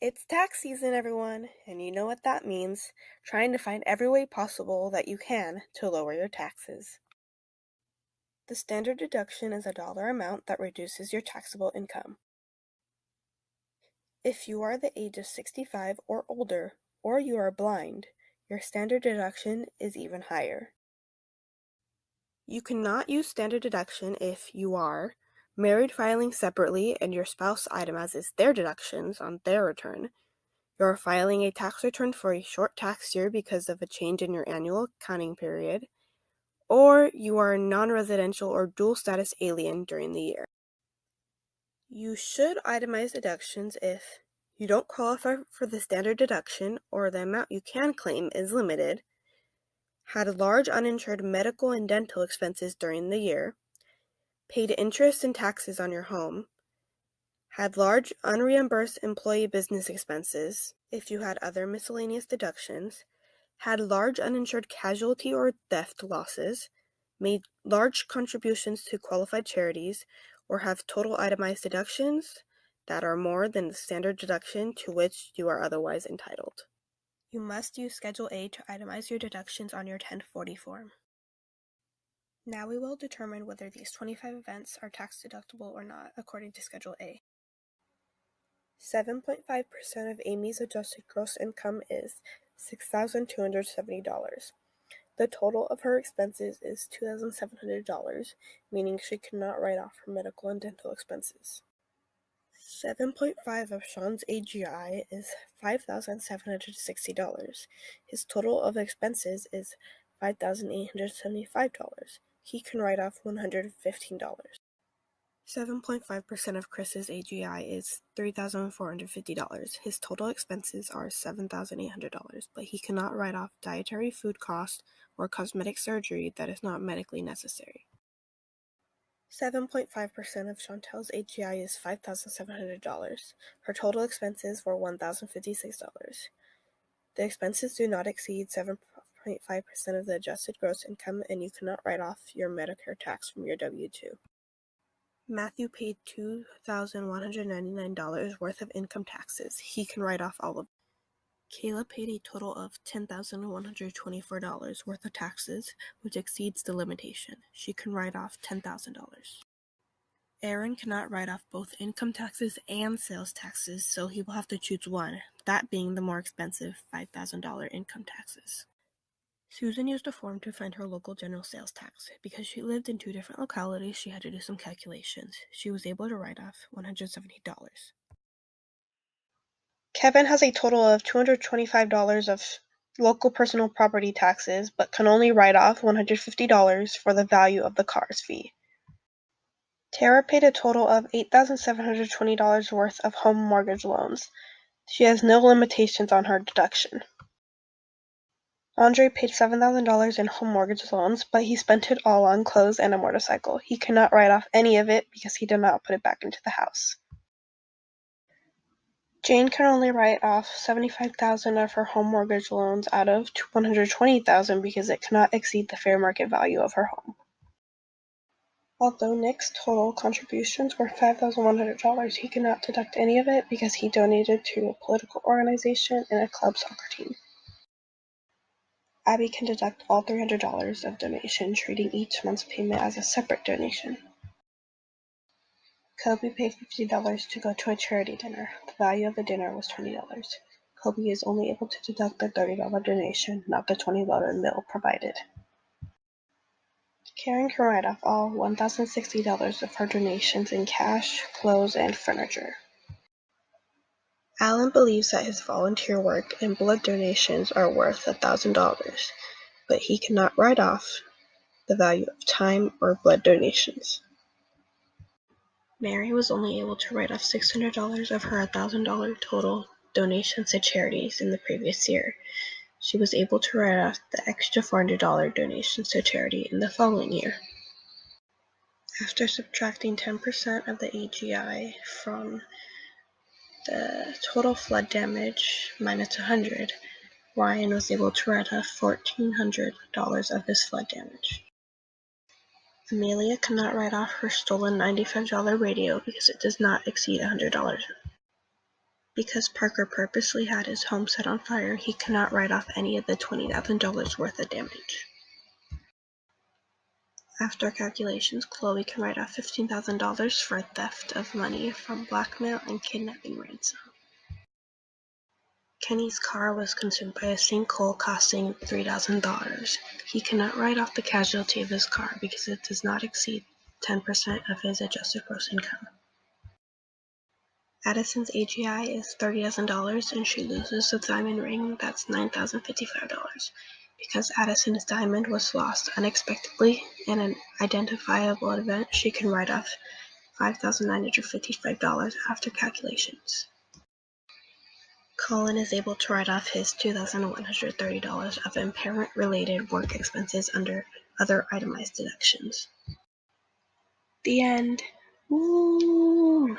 It's tax season, everyone, and you know what that means. Trying to find every way possible that you can to lower your taxes. The standard deduction is a dollar amount that reduces your taxable income. If you are the age of 65 or older, or you are blind, your standard deduction is even higher. You cannot use standard deduction if you are married filing separately and your spouse itemizes their deductions on their return. You're filing a tax return for a short tax year because of a change in your annual accounting period, or you are a non-residential or dual status alien during the year. You should itemize deductions if you don't qualify for the standard deduction or the amount you can claim is limited, had large uninsured medical and dental expenses during the year, paid interest and taxes on your home, had large unreimbursed employee business expenses, if you had other miscellaneous deductions, had large uninsured casualty or theft losses, made large contributions to qualified charities, or have total itemized deductions that are more than the standard deduction to which you are otherwise entitled. You must use Schedule A to itemize your deductions on your 1040 form. Now we will determine whether these 25 events are tax deductible or not according to Schedule A. 7.5% of Amy's adjusted gross income is $6,270. The total of her expenses is $2,700, meaning she cannot write off her medical and dental expenses. 7.5 of Sean's AGI is $5,760. His total of expenses is $5,875. He can write off $115. 7.5% of Chris's AGI is $3,450. His total expenses are $7,800, but he cannot write off dietary food costs or cosmetic surgery that is not medically necessary. 7.5% of Chantel's AGI is $5,700. Her total expenses were $1,056. The expenses do not exceed 7.5% of the adjusted gross income, and you cannot write off your Medicare tax from your W-2. Matthew paid $2,199 worth of income taxes. He can write off all of it. Kayla paid a total of $10,124 worth of taxes, which exceeds the limitation. She can write off $10,000. Aaron cannot write off both income taxes and sales taxes, so he will have to choose one, that being the more expensive $5,000 income taxes. Susan used a form to find her local general sales tax. Because she lived in two different localities, she had to do some calculations. She was able to write off $170. Kevin has a total of $225 of local personal property taxes, but can only write off $150 for the value of the car's fee. Tara paid a total of $8,720 worth of home mortgage loans. She has no limitations on her deduction. Andre paid $7,000 in home mortgage loans, but he spent it all on clothes and a motorcycle. He cannot write off any of it because he did not put it back into the house. Jane can only write off $75,000 of her home mortgage loans out of $120,000 because it cannot exceed the fair market value of her home. Although Nick's total contributions were $5,100, he cannot deduct any of it because he donated to a political organization and a club soccer team. Abby can deduct all $300 of donation, treating each month's payment as a separate donation. Kobe paid $50 to go to a charity dinner. The value of the dinner was $20. Kobe is only able to deduct the $30 donation, not the $20 bill provided. Karen can write off all $1,060 of her donations in cash, clothes, and furniture. Alan believes that his volunteer work and blood donations are worth $1,000, but he cannot write off the value of time or blood donations. Mary was only able to write off $600 of her $1,000 total donations to charities in the previous year. She was able to write off the extra $400 donations to charity in the following year. After subtracting 10% of the AGI from the total flood damage minus 100, Ryan was able to write off $1,400 of his flood damage. Amelia cannot write off her stolen $95 radio because it does not exceed $100. Because Parker purposely had his home set on fire, he cannot write off any of the $20,000 worth of damage. After calculations, Chloe can write off $15,000 for theft of money from blackmail and kidnapping ransom. Kenny's car was consumed by a sinkhole costing $3,000. He cannot write off the casualty of his car because it does not exceed 10% of his adjusted gross income. Addison's AGI is $30,000 and she loses the diamond ring. That's $9,055. Because Addison's diamond was lost unexpectedly in an identifiable event, she can write off $5,955 after calculations. Colin is able to write off his $2,130 of impairment-related work expenses under other itemized deductions. The end. Woo!